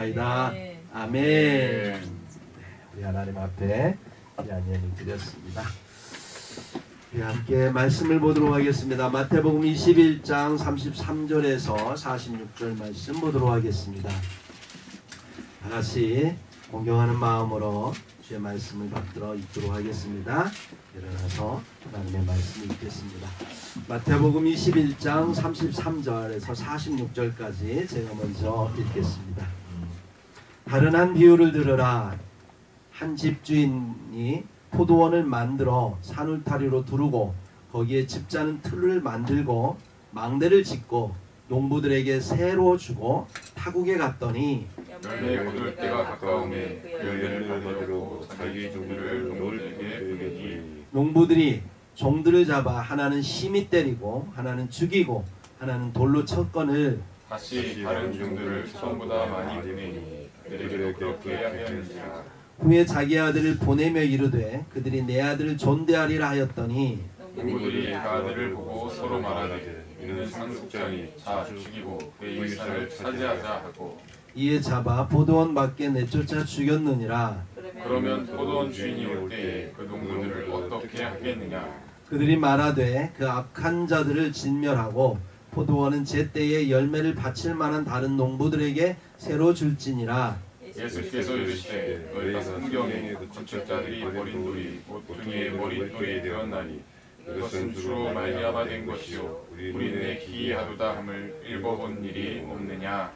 네. 아멘. 네, 우리 하나님 앞에 안녕히 드렸습니다. 우리 함께 말씀을 보도록 하겠습니다. 마태복음 21장 33절에서 46절 말씀 보도록 하겠습니다. 다같이 공경하는 마음으로 주의 말씀을 받들어 읽도록 하겠습니다. 일어나서 하나님의 말씀을 읽겠습니다. 마태복음 21장 33절에서 46절까지 제가 먼저 읽겠습니다. 다른 한 비유를 들으라. 한 집주인이 포도원을 만들어 산울타리로 두르고 거기에 집자는 틀을 만들고 망대를 짓고 농부들에게 새로 주고 타국에 갔더니 열매 거둘 때가 가까우매 그 열매를 받으려고 자기 종들을 농부들에게 보내니 농부들이 종들을 잡아 하나는 심히 때리고 하나는 죽이고 하나는 돌로 쳤거늘 다시 다른 종들을 처음보다 많이 보내니 그들에게도 그렇게 하였느니라. 후에 자기 아들을 보내며 이르되 그들이 내 아들을 존대하리라 하였더니 농부들이 그 아들을 보고 서로 말하되 이는 상속자니 자 죽이고 그의 일산을 차지하자 하고 이에 잡아 포도원 밖에 내쫓아 죽였느니라. 그러면 포도원 주인이 올 때에 그 농부들을 어떻게 하겠느냐. 그들이 말하되 그 악한 자들을 진멸하고 포도원은 제때에 열매를 바칠 만한 다른 농부들에게 새로 줄지니라. 예수께서 이르시되 너희가 성경에 건축자들이 버린 돌이 곧 등의 머릿돌이 되었나니 이것은 주로 말미암아 된 것이요 우리는 내 기이하도다 함을 읽어본 일이 없느냐.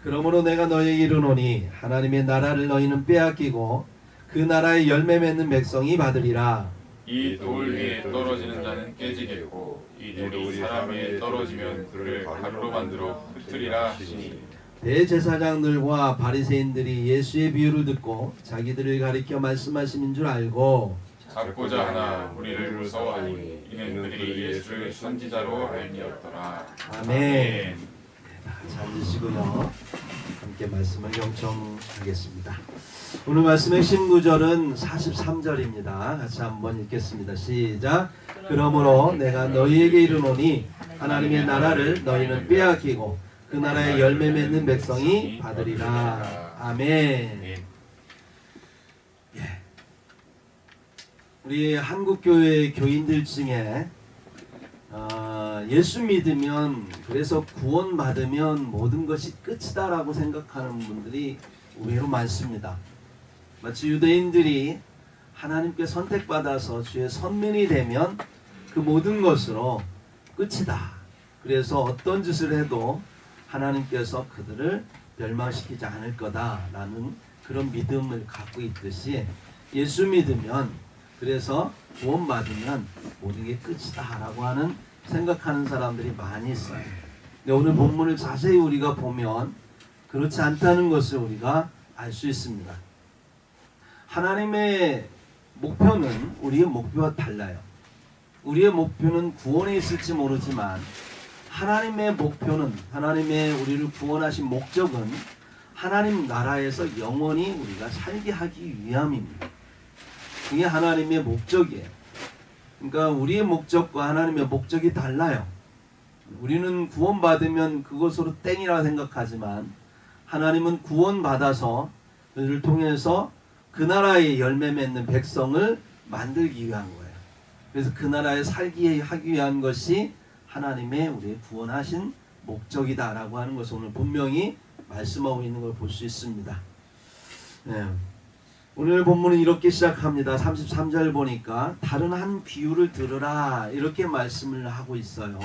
그러므로 내가 너희에게 이르노니 하나님의 나라를 너희는 빼앗기고 그 나라의 열매 맺는 백성이 받으리라. 이 돌 위에 떨어지는 자는 깨지겠고 이 돌이 사람 위에 떨어지면 그를 가루로 만들어 흩으리라 하시니 대제사장들과 바리새인들이 예수의 비유를 듣고 자기들을 가리켜 말씀하시는 줄 알고 잡고자 하나 우리를 무서워하니 이는 그들이 예수를 선지자로 알미었더라. 아멘. 잘 드시고요. 함께 말씀을 경청하겠습니다. 오늘 말씀의 신구절은 43절입니다. 같이 한번 읽겠습니다. 시작. 그러므로 내가 너희에게 이르노니 하나님의 나라를 너희는 빼앗기고 그 나라의 열매 맺는 백성이 받으리라. 아멘. 예. 우리 한국교회 교인들 중에 예수 믿으면 그래서 구원 받으면 모든 것이 끝이다라고 생각하는 분들이 의외로 많습니다. 마치 유대인들이 하나님께 선택받아서 주의 선민이 되면 그 모든 것으로 끝이다. 그래서 어떤 짓을 해도 하나님께서 그들을 멸망시키지 않을 거다라는 그런 믿음을 갖고 있듯이 예수 믿으면 그래서 구원 받으면 모든 게 끝이다라고 하는 생각하는 사람들이 많이 있어요. 근데 오늘 본문을 자세히 우리가 보면 그렇지 않다는 것을 우리가 알 수 있습니다. 하나님의 목표는 우리의 목표와 달라요. 우리의 목표는 구원에 있을지 모르지만 하나님의 목표는 하나님의 우리를 구원하신 목적은 하나님 나라에서 영원히 우리가 살게 하기 위함입니다. 그게 하나님의 목적이에요. 그러니까 우리의 목적과 하나님의 목적이 달라요. 우리는 구원받으면 그것으로 땡이라 생각하지만 하나님은 구원받아서 그들을 통해서 그 나라의 열매 맺는 백성을 만들기 위한 거예요. 그래서 그 나라에 살게 하기 위한 것이 하나님의 우리의 구원하신 목적이다라고 하는 것을 오늘 분명히 말씀하고 있는 걸 볼 수 있습니다. 네. 오늘 본문은 이렇게 시작합니다. 33절 보니까 다른 한 비유를 들으라 이렇게 말씀을 하고 있어요.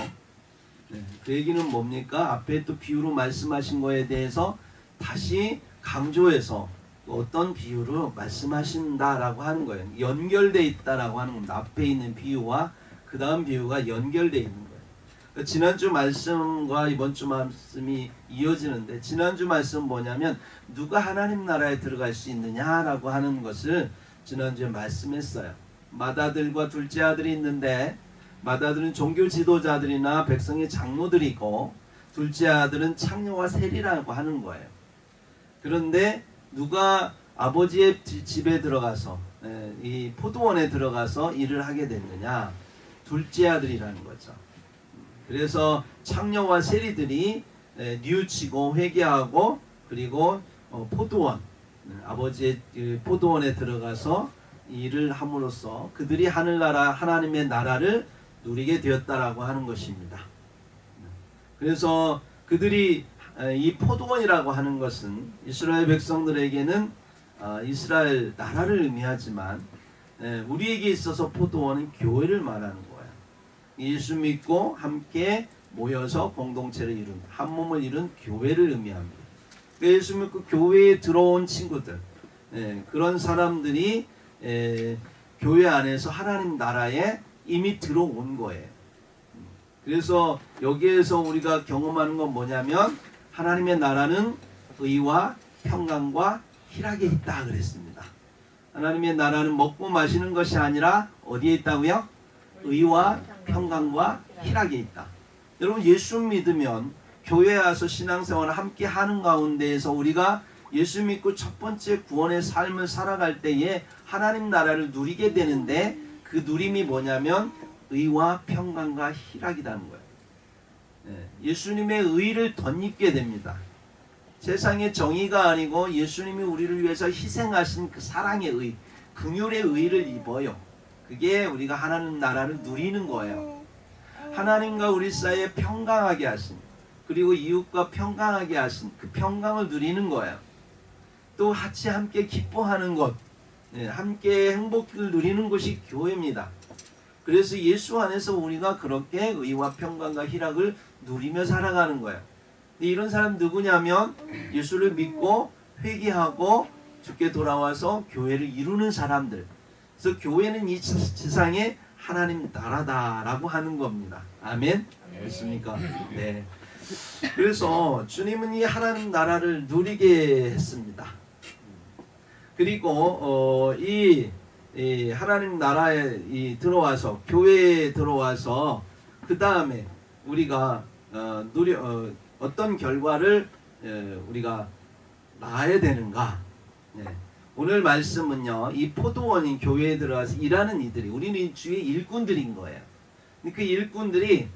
네. 그 얘기는 뭡니까? 앞에 또 비유로 말씀하신 거에 대해서 다시 강조해서 어떤 비유로 말씀하신다라고 하는 거예요. 연결되어 있다라고 하는 겁니다. 앞에 있는 비유와 그 다음 비유가 연결되어 있는 거예요. 그러니까 지난주 말씀과 이번 주 말씀이 이어지는데 지난주 말씀은 뭐냐면 누가 하나님 나라에 들어갈 수 있느냐라고 하는 것을 지난주에 말씀했어요. 맏아들과 둘째 아들이 있는데 맏아들은 종교 지도자들이나 백성의 장로들이고 둘째 아들은 창녀와 세리라고 하는 거예요. 그런데 누가 아버지의 집에 들어가서 이 포도원에 들어가서 일을 하게 됐느냐? 둘째 아들이라는 거죠. 그래서 창녀와 세리들이 뉘우치고 회개하고 그리고 포도원, 아버지의 그 포도원에 들어가서 일을 함으로써 그들이 하늘나라 하나님의 나라를 누리게 되었다라고 하는 것입니다. 그래서 그들이 이 포도원이라고 하는 것은 이스라엘 백성들에게는 이스라엘 나라를 의미하지만 우리에게 있어서 포도원은 교회를 말하는 거예요. 예수 믿고 함께 모여서 공동체를 이룬 한 몸을 이룬 교회를 의미합니다. 예수 믿고 교회에 들어온 친구들, 그런 사람들이 교회 안에서 하나님 나라에 이미 들어온 거예요. 그래서 여기에서 우리가 경험하는 건 뭐냐면 하나님의 나라는 의와 평강과 희락에 있다 그랬습니다. 하나님의 나라는 먹고 마시는 것이 아니라 어디에 있다고요? 의와 평강과 희락에 있다. 여러분 예수 믿으면 교회에 와서 신앙생활을 함께 하는 가운데에서 우리가 예수 믿고 첫 번째 구원의 삶을 살아갈 때에 하나님 나라를 누리게 되는데 그 누림이 뭐냐면 의와 평강과 희락이라는 거예요. 예수님의 의를 덧입게 됩니다. 세상의 정의가 아니고 예수님이 우리를 위해서 희생하신 그 사랑의 의, 긍휼의 의를 입어요. 그게 우리가 하나님 나라를 누리는 거예요. 하나님과 우리 사이에 평강하게 하신, 그리고 이웃과 평강하게 하신 그 평강을 누리는 거예요. 또 같이 함께 기뻐하는 것, 함께 행복을 누리는 것이 교회입니다. 그래서 예수 안에서 우리가 그렇게 의와 평강과 희락을 누리며 살아가는 거예요. 근데 이런 사람 누구냐면 예수를 믿고 회개하고 주께 돌아와서 교회를 이루는 사람들. 그래서 교회는 이 지상에 하나님 나라다라고 하는 겁니다. 아멘? 됐습니까? 네. 그래서 주님은 이 하나님 나라를 누리게 했습니다. 그리고 이 하나님 나라에 들어와서 교회에 들어와서 그 다음에 우리가 어떤 결과를 우리가 낳아야 되는가? 오늘 말씀은요, 이 포도원인 교회에 들어와서 일하는 이들이 우리는 주의 일꾼들인 거예요. 그 일꾼들이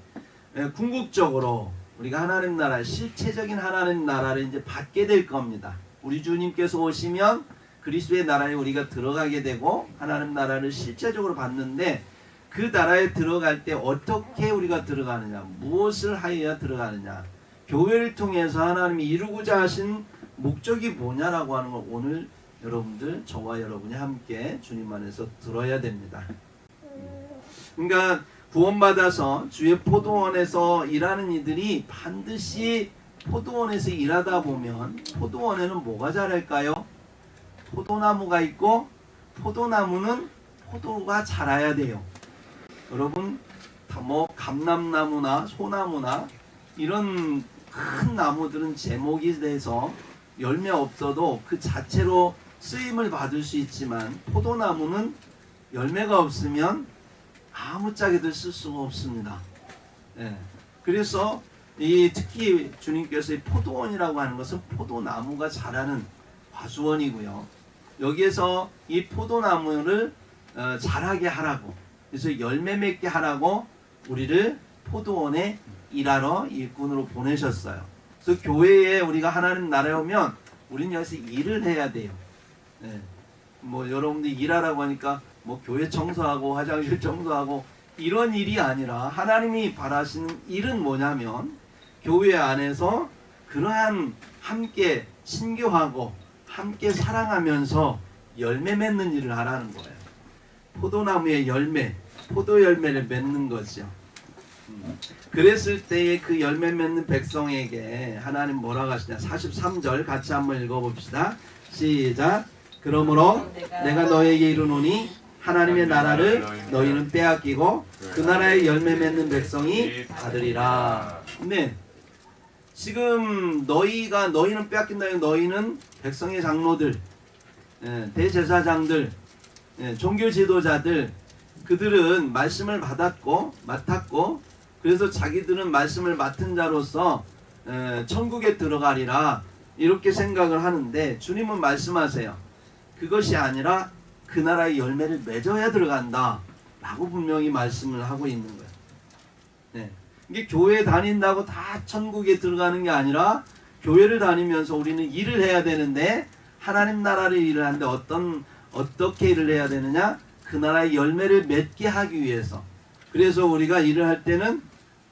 궁극적으로 우리가 하나님 나라, 실체적인 하나님 나라를 이제 받게 될 겁니다. 우리 주님께서 오시면 그리스도의 나라에 우리가 들어가게 되고 하나님 나라를 실제적으로 받는데 그 나라에 들어갈 때 어떻게 우리가 들어가느냐, 무엇을 하여야 들어가느냐, 교회를 통해서 하나님이 이루고자 하신 목적이 뭐냐라고 하는 걸 오늘 여러분들, 저와 여러분이 함께 주님 안에서 들어야 됩니다. 그러니까 구원받아서 주의 포도원에서 일하는 이들이 반드시 포도원에서 일하다 보면 포도원에는 뭐가 자랄까요? 포도나무가 있고 포도나무는 포도가 자라야 돼요. 여러분 뭐 감람나무나 소나무나 이런 큰 나무들은 제목이 돼서 열매 없어도 그 자체로 쓰임을 받을 수 있지만 포도나무는 열매가 없으면 아무짝에도 쓸 수가 없습니다. 그래서 특히 주님께서 이 포도원이라고 하는 것은 포도나무가 자라는 과수원이고요. 여기에서 이 포도나무를 자라게 하라고, 그래서 열매 맺게 하라고 우리를 포도원에 일하러 일꾼으로 보내셨어요. 그래서 교회에 우리가 하나님 나라에 오면 우리는 여기서 일을 해야 돼요. 뭐 여러분들이 일하라고 하니까 뭐 교회 청소하고 화장실 청소하고 이런 일이 아니라 하나님이 바라시는 일은 뭐냐면 교회 안에서 그러한 함께 친교하고 함께 사랑하면서 열매 맺는 일을 하라는 거예요. 포도나무의 열매, 포도 열매를 맺는 거죠. 그랬을 때에 그 열매 맺는 백성에게 하나님 뭐라고 하시냐? 43절 같이 한번 읽어봅시다. 시작. 그러므로 내가 너에게 이르노니 하나님의 나라를 너희는 빼앗기고 그 나라의 열매 맺는 백성이 받으리라. 근데 지금 너희는 빼앗긴다. 너희는 백성의 장로들, 대제사장들, 종교 지도자들, 그들은 말씀을 맡았고 그래서 자기들은 말씀을 맡은 자로서 천국에 들어가리라 이렇게 생각을 하는데 주님은 말씀하세요. 그것이 아니라 그 나라의 열매를 맺어야 들어간다 라고 분명히 말씀을 하고 있는 거예요. 이게 교회 다닌다고 다 천국에 들어가는 게 아니라 교회를 다니면서 우리는 일을 해야 되는데 하나님 나라를 일을 하는데 어떻게 일을 해야 되느냐? 그 나라의 열매를 맺게 하기 위해서. 그래서 우리가 일을 할 때는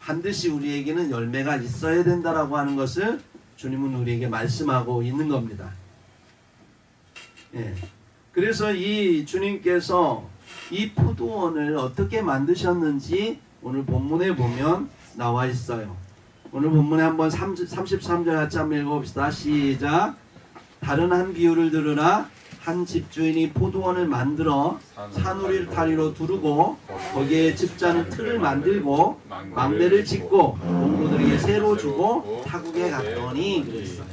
반드시 우리에게는 열매가 있어야 된다라고 하는 것을 주님은 우리에게 말씀하고 있는 겁니다. 예. 그래서 이 주님께서 이 포도원을 어떻게 만드셨는지 오늘 본문에 보면 나와 있어요. 오늘 본문에 한번 33절 같이 한번 읽어봅시다. 시작. 다른 한 비유를 들으라. 한 집주인이 포도원을 만들어 산우리타리로 두르고 거기에 집자는 틀을 만들고 망대를 짓고 농부들에게 새로 주고 타국에 갔더니 그랬어요.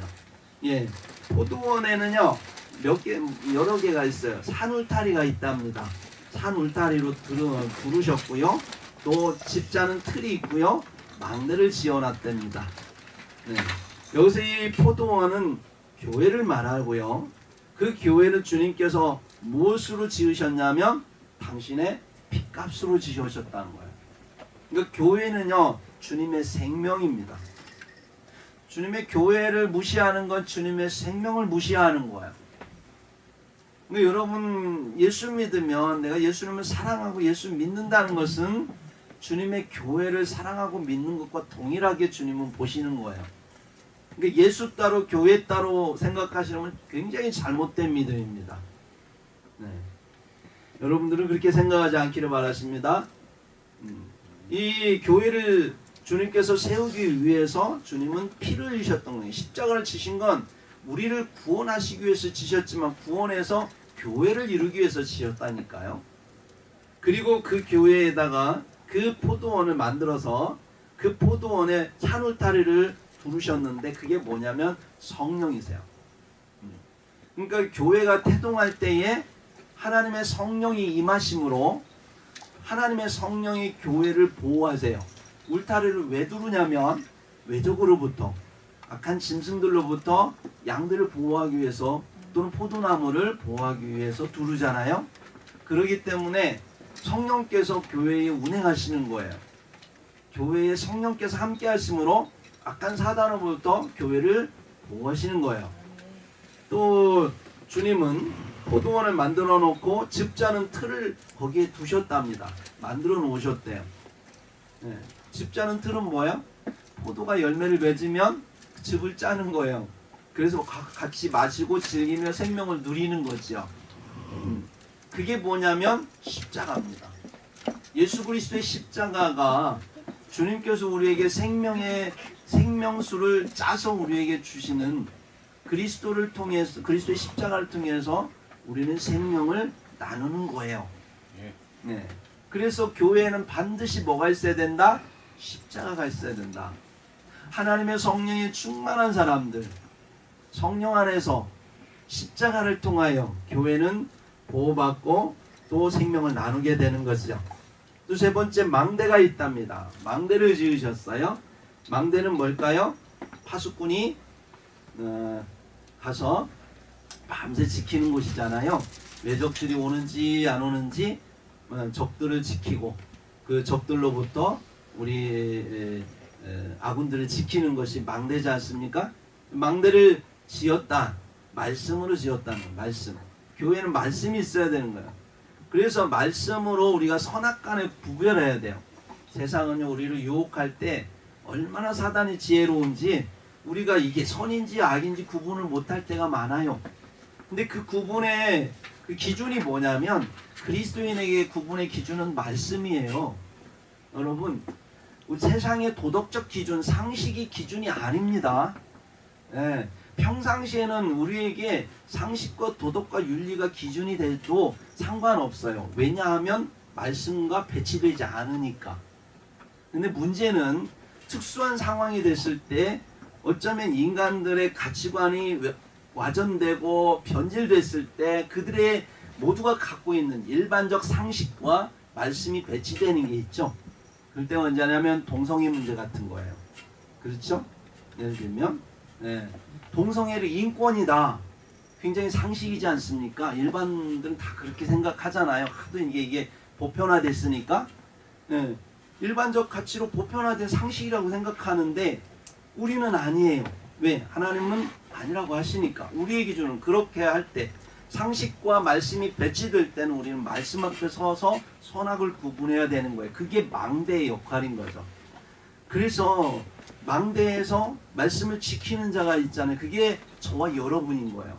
예, 포도원에는요 여러 개가 있어요. 산울타리가 있답니다. 산울타리로 두르셨고요. 또 집자는 틀이 있고요. 망대를 지어놨답니다. 네. 여기서 이 포도원은 교회를 말하고요. 그 교회는 주님께서 무엇으로 지으셨냐면 당신의 핏값으로 지으셨다는 거예요. 그러니까 교회는요 주님의 생명입니다. 주님의 교회를 무시하는 건 주님의 생명을 무시하는 거예요. 그러니까 여러분 예수 믿으면 내가 예수님을 사랑하고 예수 믿는다는 것은 주님의 교회를 사랑하고 믿는 것과 동일하게 주님은 보시는 거예요. 그러니까 예수 따로 교회 따로 생각하시면 굉장히 잘못된 믿음입니다. 네. 여러분들은 그렇게 생각하지 않기를 바라십니다. 이 교회를 주님께서 세우기 위해서 주님은 피를 흘리셨던 거예요. 십자가를 치신 건 우리를 구원하시기 위해서 지셨지만 구원해서 교회를 이루기 위해서 지셨다니까요. 그리고 그 교회에다가 그 포도원을 만들어서 그 포도원에 산울타리를 부르셨는데 그게 뭐냐면 성령이세요. 그러니까 교회가 태동할 때에 하나님의 성령이 임하심으로 하나님의 성령이 교회를 보호하세요. 울타리를 왜 두르냐면 외적으로부터 악한 짐승들로부터 양들을 보호하기 위해서 또는 포도나무를 보호하기 위해서 두르잖아요. 그렇기 때문에 성령께서 교회에 운행하시는 거예요. 교회에 성령께서 함께 하심으로 악한 사단으로부터 교회를 보호하시는 거예요. 또 주님은 포도원을 만들어 놓고 집자는 틀을 거기에 두셨답니다. 만들어 놓으셨대요. 네. 집자는 틀은 뭐야? 포도가 열매를 맺으면 즙을 짜는 거예요. 그래서 같이 마시고 즐기며 생명을 누리는 거죠. 그게 뭐냐면 십자가입니다. 예수 그리스도의 십자가가 주님께서 우리에게 생명의 생명수를 짜서 우리에게 주시는 그리스도를 통해서 그리스도의 십자가를 통해서 우리는 생명을 나누는 거예요. 네. 그래서 교회에는 반드시 뭐가 있어야 된다? 십자가가 있어야 된다. 하나님의 성령이 충만한 사람들, 성령 안에서 십자가를 통하여 교회는 보호받고 또 생명을 나누게 되는 것이죠. 또 세 번째 망대가 있답니다. 망대를 지으셨어요. 망대는 뭘까요? 파수꾼이 가서 밤새 지키는 곳이잖아요. 외적들이 오는지 안 오는지 적들을 지키고 그 적들로부터 우리 아군들을 지키는 것이 망대지 않습니까? 망대를 지었다. 말씀으로 지었다는 말씀. 교회는 말씀이 있어야 되는 거예요. 그래서 말씀으로 우리가 선악간에 구별해야 돼요. 세상은요 우리를 유혹할 때 얼마나 사단이 지혜로운지 우리가 이게 선인지 악인지 구분을 못할 때가 많아요. 근데 그 구분의 그 기준이 뭐냐면 그리스도인에게 구분의 기준은 말씀이에요. 여러분 세상의 도덕적 기준, 상식이 기준이 아닙니다. 예, 평상시에는 우리에게 상식과 도덕과 윤리가 기준이 돼도 상관없어요. 왜냐하면 말씀과 배치되지 않으니까. 근데 문제는 특수한 상황이 됐을 때 어쩌면 인간들의 가치관이 와전되고 변질됐을 때 그들의 모두가 갖고 있는 일반적 상식과 말씀이 배치되는 게 있죠. 그럴 때 언제냐면 동성애 문제 같은 거예요. 그렇죠? 예를 들면 동성애를 인권이다. 굉장히 상식이지 않습니까? 일반들은 다 그렇게 생각하잖아요. 하도 이게 보편화됐으니까 일반적 가치로 보편화된 상식이라고 생각하는데 우리는 아니에요. 왜? 하나님은 아니라고 하시니까. 우리의 기준은 그렇게 할 때, 상식과 말씀이 배치될 때는 우리는 말씀 앞에 서서 선악을 구분해야 되는 거예요. 그게 망대의 역할인 거죠. 그래서 망대에서 말씀을 지키는 자가 있잖아요. 그게 저와 여러분인 거예요.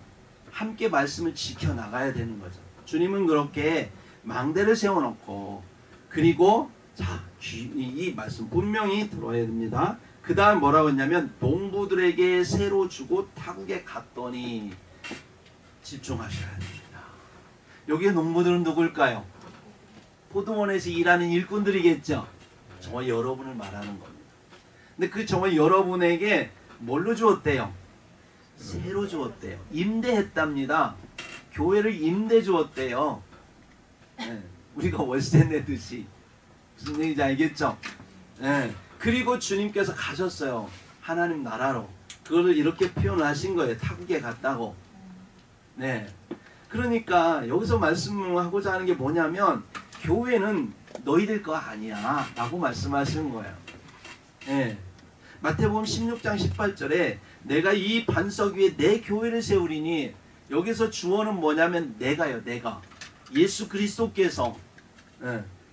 함께 말씀을 지켜나가야 되는 거죠. 주님은 그렇게 망대를 세워놓고, 그리고 자, 이 말씀 분명히 들어야 됩니다. 그 다음 뭐라고 했냐면 농부들에게 새로 주고 타국에 갔더니, 집중하셔야 됩니다. 여기에 농부들은 누굴까요? 포도원에서 일하는 일꾼들이겠죠. 저와 여러분을 말하는 겁니다. 근데 그 저와 여러분에게 뭘로 주었대요? 새로 주었대요. 임대했답니다. 교회를 임대 주었대요. 네, 우리가 월세 내듯이. 무슨 얘기인지 알겠죠? 네. 그리고 주님께서 가셨어요. 하나님 나라로. 그거를 이렇게 표현하신 거예요. 타국에 갔다고. 네. 그러니까 여기서 말씀하고자 하는 게 뭐냐면 교회는 너희들 거 아니야 라고 말씀하시는 거예요. 네. 마태복음 16장 18절에 내가 이 반석 위에 내 교회를 세우리니, 여기서 주어는 뭐냐면 내가요. 내가 예수 그리스도께서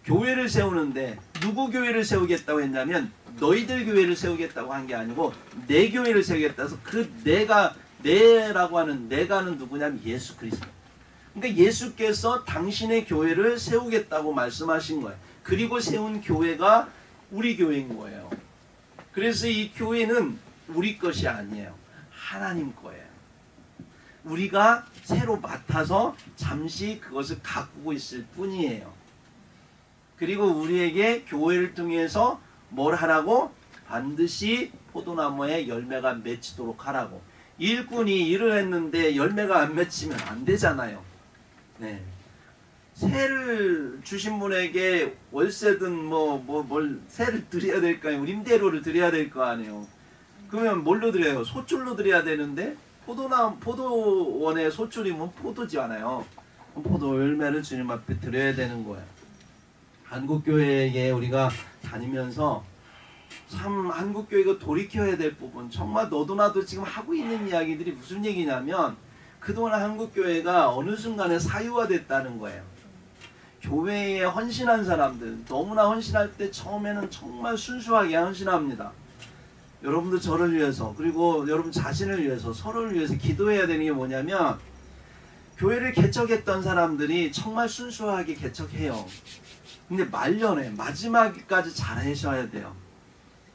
교회를 세우는데, 누구 교회를 세우겠다고 했냐면 너희들 교회를 세우겠다고 한 게 아니고 내 교회를 세우겠다 해서, 그 내가, 내라고 하는 내가는 누구냐면 예수 그리스도. 그러니까 예수께서 당신의 교회를 세우겠다고 말씀하신 거예요. 그리고 세운 교회가 우리 교회인 거예요. 그래서 이 교회는 우리 것이 아니에요. 하나님 거예요. 우리가 새로 맡아서 잠시 그것을 가꾸고 있을 뿐이에요. 그리고 우리에게 교회를 통해서 뭘 하라고? 반드시 포도나무에 열매가 맺히도록 하라고. 일꾼이 일을 했는데 열매가 안 맺히면 안 되잖아요. 네. 세를 주신 분에게 월세든 뭘 세를 드려야 될까요? 임대료를 드려야 될 거 아니에요. 그러면 뭘로 드려요? 소출로 드려야 되는데, 포도원의 소출이면 포도지잖아요. 포도 열매를 주님 앞에 드려야 되는 거예요. 한국교회에 우리가 다니면서 참 한국교회가 돌이켜야 될 부분, 정말 너도 나도 지금 하고 있는 이야기들이 무슨 얘기냐면, 그동안 한국교회가 어느 순간에 사유화됐다는 거예요. 교회에 헌신한 사람들, 너무나 헌신할 때 처음에는 정말 순수하게 헌신합니다. 여러분도 저를 위해서, 그리고 여러분 자신을 위해서, 서로를 위해서 기도해야 되는 게 뭐냐면, 교회를 개척했던 사람들이 정말 순수하게 개척해요. 근데 말년에 마지막까지 잘 하셔야 돼요.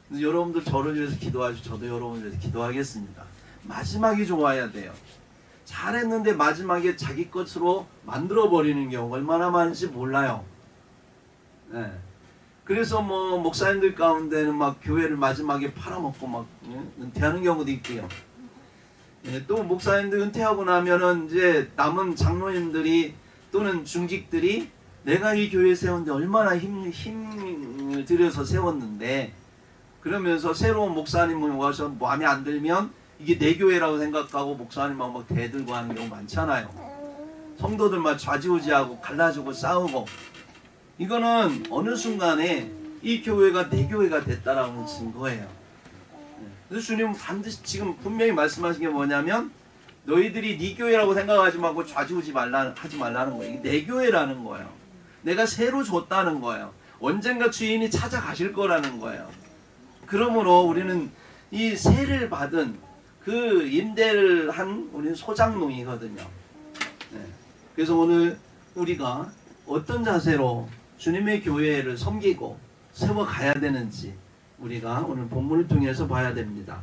그래서 여러분들 저를 위해서 기도하시고 저도 여러분을 위해서 기도하겠습니다. 마지막이 좋아야 돼요. 잘했는데 마지막에 자기 것으로 만들어버리는 경우가 얼마나 많은지 몰라요. 네. 그래서 목사님들 가운데는 막 교회를 마지막에 팔아먹고 막 은퇴하는 경우도 있고요. 네, 또 목사님들 은퇴하고 나면은 이제 남은 장로님들이 또는 중직들이 내가 이 교회 세웠는데 얼마나 힘을 들여서 세웠는데, 그러면서 새로운 목사님을 와서 마음에 안 들면 이게 내 교회라고 생각하고 목사님하고 막 대들고 하는 경우 많잖아요. 성도들만 좌지우지하고 갈라지고 싸우고. 이거는 어느 순간에 이 교회가 내 교회가 됐다라는 증거예요. 그래서 주님은 반드시 지금 분명히 말씀하신 게 뭐냐면, 너희들이 네 교회라고 생각하지 말고 좌지우지 하지 말라는 거예요. 이게 내 교회라는 거예요. 내가 새로 줬다는 거예요. 언젠가 주인이 찾아가실 거라는 거예요. 그러므로 우리는 이 세를 받은 그 임대를 한 우리는 소장농이거든요. 네. 그래서 오늘 우리가 어떤 자세로 주님의 교회를 섬기고 세워가야 되는지 우리가 오늘 본문을 통해서 봐야 됩니다.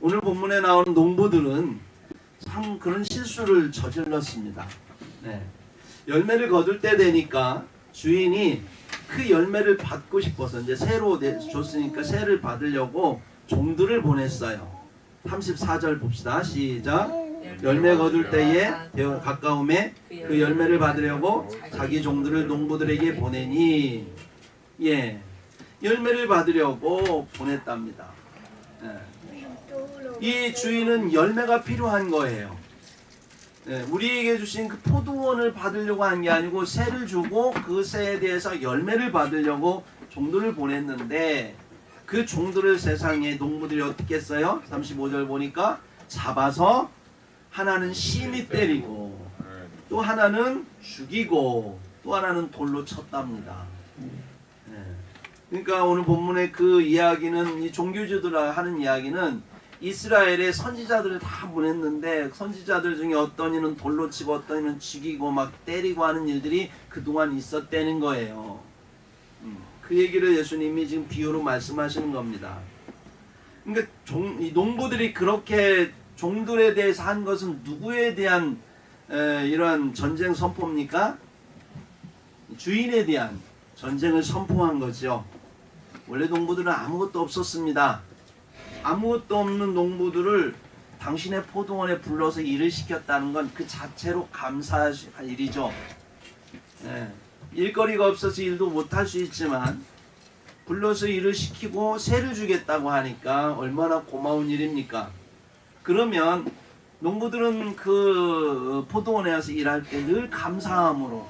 오늘 본문에 나오는 농부들은 참 그런 실수를 저질렀습니다. 네. 열매를 거둘 때 되니까 주인이 그 열매를 받고 싶어서, 이제 새로 줬으니까 새를 받으려고 종들을 보냈어요. 34절 봅시다. 시작. 열매 거둘 때에 가까움에 그 열매를 받으려고 자기 종들을 농부들에게 보내니, 예, 열매를 받으려고 보냈답니다. 예. 이 주인은 열매가 필요한 거예요. 예, 우리에게 주신 그 포도원을 받으려고 한 게 아니고 새를 주고 그 새에 대해서 열매를 받으려고 종들을 보냈는데, 그 종들을 세상에 농부들이 어떻게 했어요? 35절 보니까 잡아서 하나는 심히 때리고 또 하나는 죽이고 또 하나는 돌로 쳤답니다. 그러니까 오늘 본문의 그 이야기는 이 종교주들 하는 이야기는 이스라엘의 선지자들을 다 보냈는데 선지자들 중에 어떤 이는 돌로 치고 어떤 이는 죽이고 막 때리고 하는 일들이 그동안 있었다는 거예요. 그 얘기를 예수님이 지금 비유로 말씀하시는 겁니다. 그러니까 이 농부들이 그렇게 종들에 대해서 한 것은 누구에 대한 이러한 전쟁 선포입니까? 주인에 대한 전쟁을 선포한 거죠. 원래 농부들은 아무것도 없었습니다. 아무것도 없는 농부들을 당신의 포도원에 불러서 일을 시켰다는 건 그 자체로 감사할 일이죠. 일거리가 없어서 일도 못할 수 있지만 불러서 일을 시키고 세를 주겠다고 하니까 얼마나 고마운 일입니까? 그러면 농부들은 그 포도원에 와서 일할 때 늘 감사함으로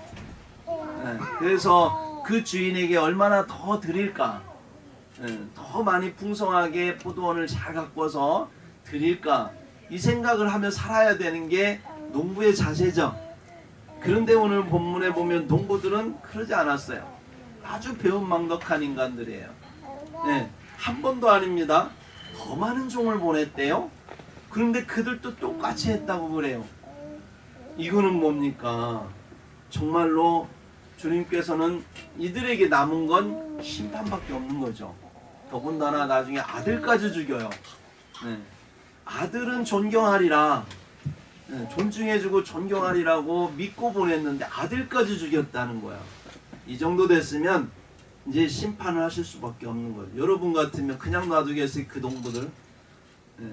그래서 그 주인에게 얼마나 더 드릴까, 더 많이 풍성하게 포도원을 잘 가꿔서 드릴까, 이 생각을 하며 살아야 되는 게 농부의 자세죠. 그런데 오늘 본문에 보면 농부들은 그러지 않았어요. 아주 배은망덕한 인간들이에요. 한 번도 아닙니다. 더 많은 종을 보냈대요. 그런데 그들도 똑같이 했다고 그래요. 이거는 뭡니까? 정말로 주님께서는 이들에게 남은 건 심판밖에 없는 거죠. 더군다나 나중에 아들까지 죽여요. 아들은 존경하리라, 존중해주고 존경하리라고 믿고 보냈는데 아들까지 죽였다는 거야. 이 정도 됐으면 이제 심판을 하실 수밖에 없는 거예요. 여러분 같으면 그냥 놔두겠어요? 그 농부들?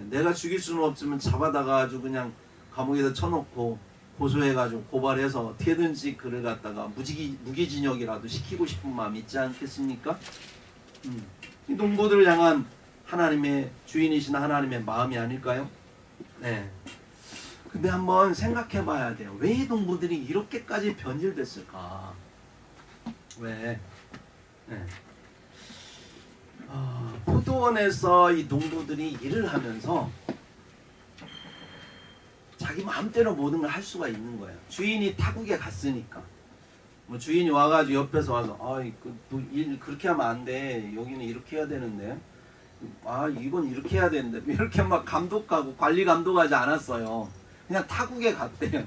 내가 죽일 수는 없지만 잡아다가 아주 그냥 감옥에다 쳐놓고 고소해가지고 고발해서 어떻게든지 그를 갖다가 무기징역이라도 시키고 싶은 마음 있지 않겠습니까? 이 농부들을 향한 하나님의 주인이신 하나님의 마음이 아닐까요? 근데 한번 생각해 봐야 돼요. 왜 농부들이 이렇게까지 변질됐을까? 왜? 포도원에서 이 농부들이 일을 하면서 자기 마음대로 모든 걸 할 수가 있는 거예요. 주인이 타국에 갔으니까. 뭐 주인이 와가지고 옆에서 와서 너 일 그렇게 하면 안 돼. 여기는 이렇게 해야 되는데. 이건 이렇게 해야 되는데. 이렇게 막 감독하고 관리 감독하지 않았어요. 그냥 타국에 갔대요.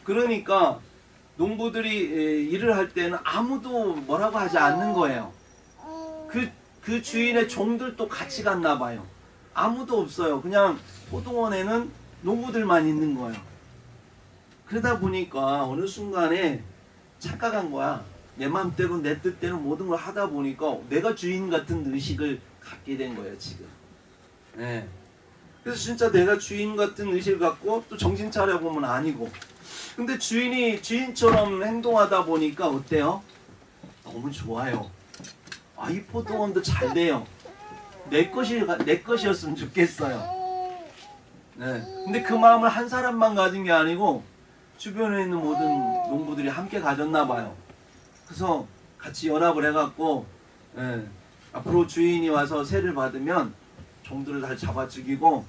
그러니까 농부들이 일을 할 때는 아무도 뭐라고 하지 않는 거예요. 그 주인의 종들도 같이 갔나 봐요. 아무도 없어요. 그냥 포도원에는 농부들만 있는 거예요. 그러다 보니까 어느 순간에 착각한 거야. 내 마음대로 내 뜻대로 모든 걸 하다 보니까 내가 주인 같은 의식을 갖게 된 거예요, 지금. 그래서 진짜 내가 주인 같은 의식을 갖고 또 정신 차려보면 아니고. 근데 주인이 주인처럼 행동하다 보니까 어때요? 너무 좋아요. 이 포도원도 잘 돼요. 내 것이었으면 좋겠어요. 근데 그 마음을 한 사람만 가진 게 아니고 주변에 있는 모든 농부들이 함께 가졌나 봐요. 그래서 같이 연합을 해갖고 앞으로 주인이 와서 세를 받으면 종들을 다 잡아 죽이고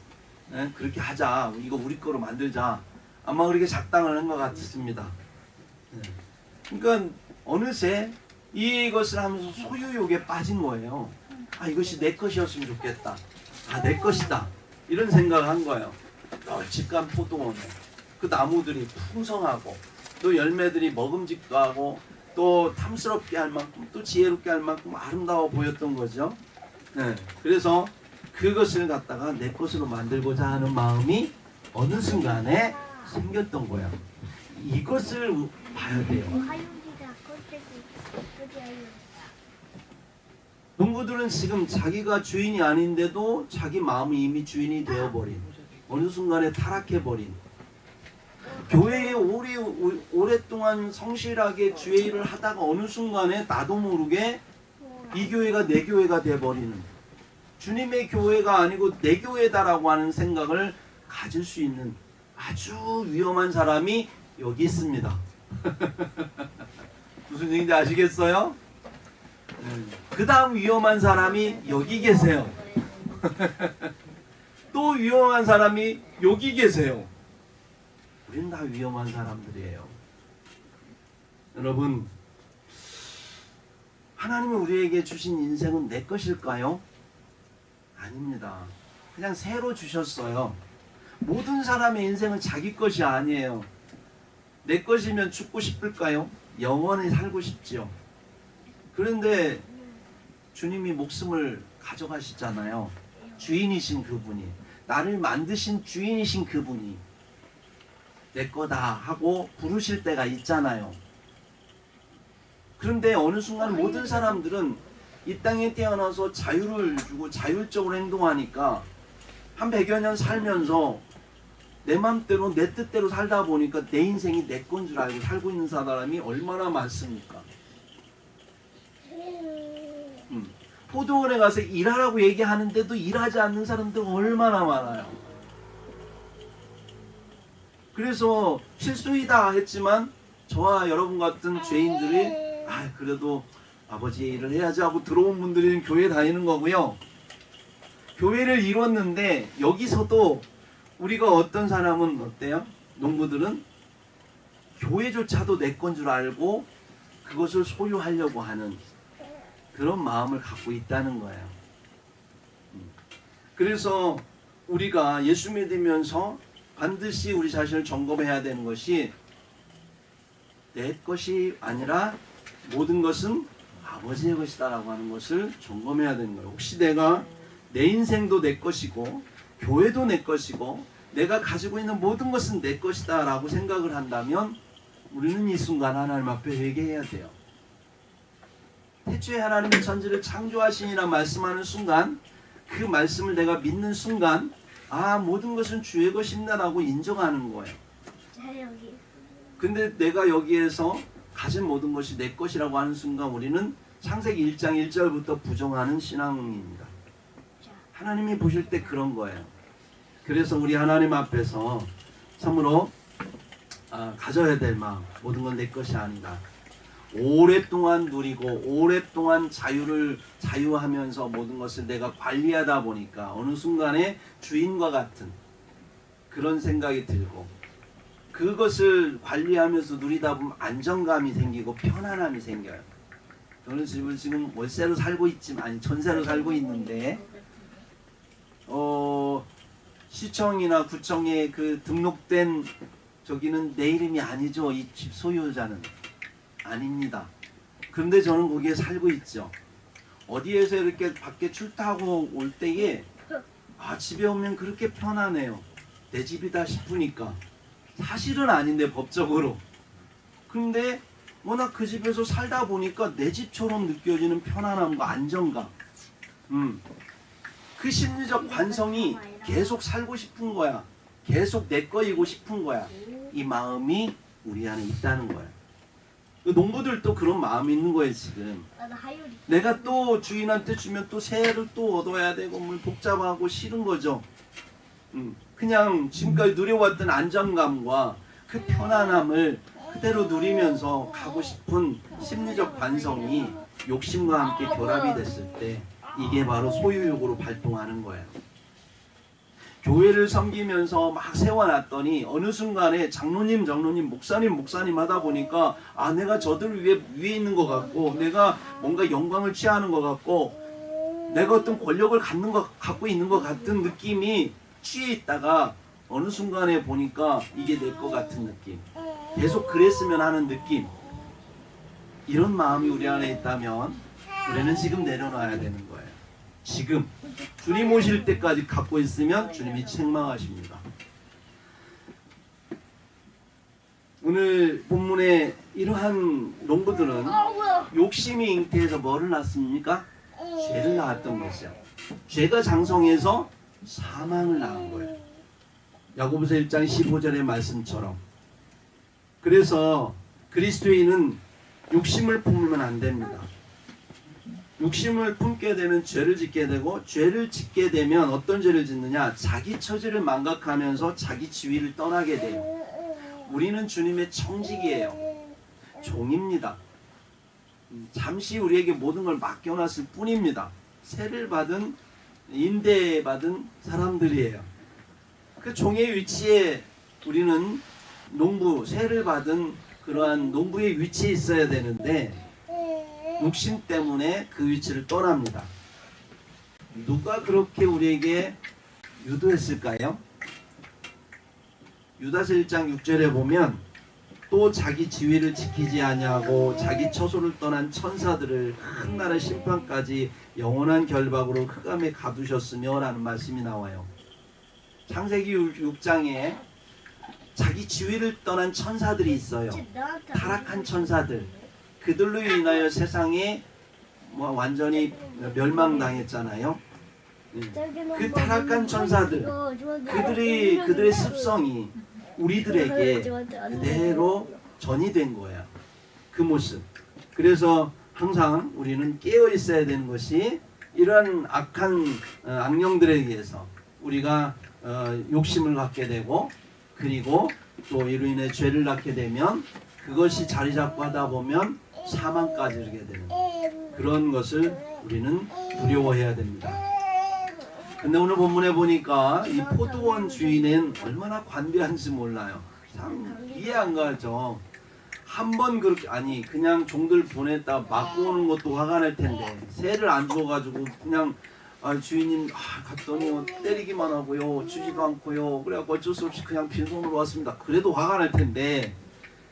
그렇게 하자. 이거 우리 거로 만들자. 아마 그렇게 작당을 한 것 같습니다. 그러니까 어느새 이것을 하면서 소유욕에 빠진 거예요. 이것이 내 것이었으면 좋겠다. 내 것이다. 이런 생각을 한 거예요. 널찍한 포도원에 그 나무들이 풍성하고 또 열매들이 먹음직도 하고 또 탐스럽게 할 만큼 또 지혜롭게 할 만큼 아름다워 보였던 거죠. 그래서 그것을 갖다가 내 것으로 만들고자 하는 마음이 어느 순간에 생겼던 거야. 이것을 봐야 돼요. 농부들은 지금 자기가 주인이 아닌데도 자기 마음이 이미 주인이 되어버린, 어느 순간에 타락해버린, 교회에 오랫동안 성실하게 주의 일을 하다가 어느 순간에 나도 모르게 이 교회가 내 교회가 돼버리는, 주님의 교회가 아니고 내 교회다라고 하는 생각을 가질 수 있는 아주 위험한 사람이 여기 있습니다. 무슨 얘기인지 아시겠어요? 그 다음 위험한 사람이 여기 계세요. 또 위험한 사람이 여기 계세요. 우리는 다 위험한 사람들이에요. 여러분, 하나님이 우리에게 주신 인생은 내 것일까요? 아닙니다. 그냥 새로 주셨어요. 모든 사람의 인생은 자기 것이 아니에요. 내 것이면 죽고 싶을까요? 영원히 살고 싶지요. 그런데 주님이 목숨을 가져가시잖아요. 주인이신 그분이, 나를 만드신 주인이신 그분이 내 거다 하고 부르실 때가 있잖아요. 그런데 어느 순간 모든 사람들은 이 땅에 태어나서 자유를 주고 자율적으로 행동하니까 한 100여 년 살면서 내 맘대로 내 뜻대로 살다 보니까 내 인생이 내 건 줄 알고 살고 있는 사람이 얼마나 많습니까? 포도원에 가서 일하라고 얘기하는데도 일하지 않는 사람들 얼마나 많아요. 그래서 실수이다 했지만 저와 여러분 같은 죄인들이 그래도 아버지의 일을 해야지 하고 들어온 분들이 교회 다니는 거고요. 교회를 이뤘는데 여기서도 우리가 어떤 사람은 어때요? 농부들은 교회조차도 내 건 줄 알고 그것을 소유하려고 하는 그런 마음을 갖고 있다는 거예요. 그래서 우리가 예수 믿으면서 반드시 우리 자신을 점검해야 되는 것이 내 것이 아니라 모든 것은 아버지의 것이다 라고 하는 것을 점검해야 되는 거예요. 혹시 내가 내 인생도 내 것이고 교회도 내 것이고 내가 가지고 있는 모든 것은 내 것이다 라고 생각을 한다면 우리는 이 순간 하나님 앞에 회개해야 돼요. 태초에 하나님이 천지를 창조하시니라 말씀하는 순간, 그 말씀을 내가 믿는 순간 모든 것은 주의 것입니다라고 인정하는 거예요. 근데 내가 여기에서 가진 모든 것이 내 것이라고 하는 순간 우리는 창세기 1장 1절부터 부정하는 신앙입니다. 하나님이 보실 때 그런 거예요. 그래서 우리 하나님 앞에서 참으로 가져야 될 마음, 모든 건 내 것이 아니다. 오랫동안 누리고 오랫동안 자유하면서 모든 것을 내가 관리하다 보니까 어느 순간에 주인과 같은 그런 생각이 들고 그것을 관리하면서 누리다 보면 안정감이 생기고 편안함이 생겨요. 저는 지금 월세로 살고 있지만 아니 전세로 살고 있는데 시청이나 구청에 그 등록된 저기는 내 이름이 아니죠. 이 집 소유자는 아닙니다. 그런데 저는 거기에 살고 있죠. 어디에서 이렇게 밖에 출타하고 올 때에 집에 오면 그렇게 편하네요. 내 집이다 싶으니까. 사실은 아닌데 법적으로. 근데 워낙 그 집에서 살다 보니까 내 집처럼 느껴지는 편안함과 안정감. 그 심리적 관성이 계속 살고 싶은 거야. 계속 내 거이고 싶은 거야. 이 마음이 우리 안에 있다는 거야. 농부들도 그런 마음이 있는 거예요 지금. 내가 또 주인한테 주면 또 새를 또 얻어야 되고 뭐 복잡하고 싫은 거죠. 그냥 지금까지 누려왔던 안정감과 그 편안함을 그대로 누리면서 가고 싶은 심리적 관성이 욕심과 함께 결합이 됐을 때 이게 바로 소유욕으로 발동하는 거예요. 교회를 섬기면서 막 세워놨더니 어느 순간에 장로님, 목사님 하다 보니까 내가 저들 위에 있는 것 같고 내가 뭔가 영광을 취하는 것 같고 내가 어떤 권력을 갖고 있는 것 같은 느낌이 취해 있다가 어느 순간에 보니까 이게 내 것 같은 느낌, 계속 그랬으면 하는 느낌, 이런 마음이 우리 안에 있다면 우리는 지금 내려놔야 되는 거예요. 지금 주님 오실 때까지 갖고 있으면 주님이 책망하십니다. 오늘 본문에 이러한 농부들은 욕심이 잉태해서 뭐를 낳습니까? 죄를 낳았던 것이야. 죄가 장성해서 사망을 낳은 거예요. 야고보서 1장 15절의 말씀처럼. 그래서 그리스도인은 욕심을 품으면 안 됩니다. 욕심을 품게 되면 죄를 짓게 되고, 죄를 짓게 되면 어떤 죄를 짓느냐? 자기 처지를 망각하면서 자기 지위를 떠나게 돼요. 우리는 주님의 청직이에요. 종입니다. 잠시 우리에게 모든 걸 맡겨놨을 뿐입니다. 세를 받은 임대받은 사람들이에요. 그 종의 위치에 우리는 세를 받은 그러한 농부의 위치에 있어야 되는데 욕심 때문에 그 위치를 떠납니다. 누가 그렇게 우리에게 유도했을까요? 유다서 1장 6절에 보면 또 자기 지위를 지키지 아니하고 자기 처소를 떠난 천사들을 큰 날의 심판까지 영원한 결박으로 흑암에 가두셨으며 라는 말씀이 나와요. 창세기 6장에 자기 지위를 떠난 천사들이 있어요. 타락한 천사들. 그들로 인하여 세상에 완전히 멸망당했잖아요. 그 타락한 천사들, 그들의 습성이 우리들에게 그대로 전이된 거야. 그 모습. 그래서 항상 우리는 깨어 있어야 되는 것이 이러한 악한 악령들에 의해서 우리가 욕심을 갖게 되고, 그리고 또 이로 인해 죄를 낳게 되면 그것이 자리 잡고 하다 보면 사망까지 이르게 되는 그런 것을 우리는 두려워해야 됩니다. 근데 오늘 본문에 보니까 이 포도원 주인은 얼마나 관대한지 몰라요. 참 이해 안 가죠. 한 번 그렇게, 아니 그냥 종들 보냈다 맞고 오는 것도 화가 날 텐데 세를 안 줘가지고 그냥 주인님 갔더니 때리기만 하고요, 주지도 않고요. 그래갖고 어쩔 수 없이 그냥 빈손으로 왔습니다. 그래도 화가 날 텐데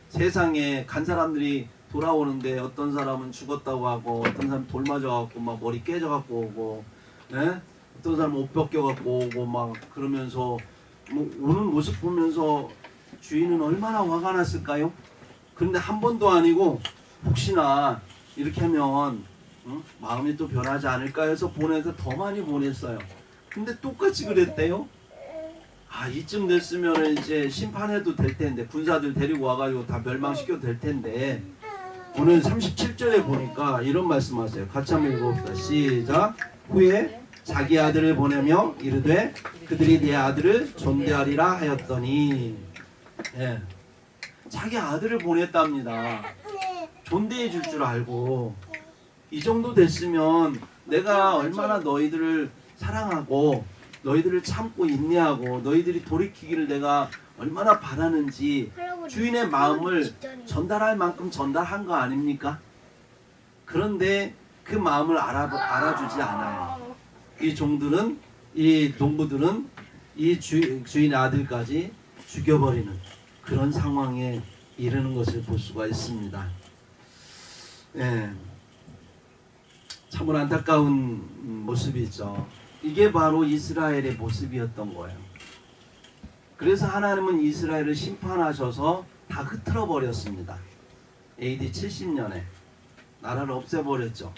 세상에 간 사람들이 돌아오는데 어떤 사람은 죽었다고 하고, 어떤 사람은 돌 맞아갖고 막 머리 깨져갖고 오고, 어떤 사람은 옷 벗겨갖고 오고 막 그러면서 오는 모습 보면서 주인은 얼마나 화가 났을까요? 그런데 한 번도 아니고 혹시나 이렇게 하면 마음이 또 변하지 않을까 해서 보내서 더 많이 보냈어요. 근데 똑같이 그랬대요. 이쯤 됐으면 이제 심판해도 될 텐데, 군사들 데리고 와가지고 다 멸망시켜도 될 텐데, 오늘 37절에 보니까 이런 말씀하세요. 같이 한번 읽어봅시다. 시작. 후에 자기 아들을 보내며 이르되 그들이 내 아들을 존대하리라 하였더니, 자기 아들을 보냈답니다. 존대해 줄 줄 알고, 이 정도 됐으면 내가 얼마나 너희들을 사랑하고 너희들을 참고 인내하고 너희들이 돌이키기를 내가 얼마나 바라는지 주인의 마음을 전달할 만큼 전달한 거 아닙니까? 그런데 그 마음을 알아주지 않아요. 이 종들은, 이 농부들은 이 주인의 아들까지 죽여버리는 그런 상황에 이르는 것을 볼 수가 있습니다. 참으로 안타까운 모습이죠. 이게 바로 이스라엘의 모습이었던 거예요. 그래서 하나님은 이스라엘을 심판하셔서 다 흩트러 버렸습니다. AD 70년에 나라를 없애버렸죠.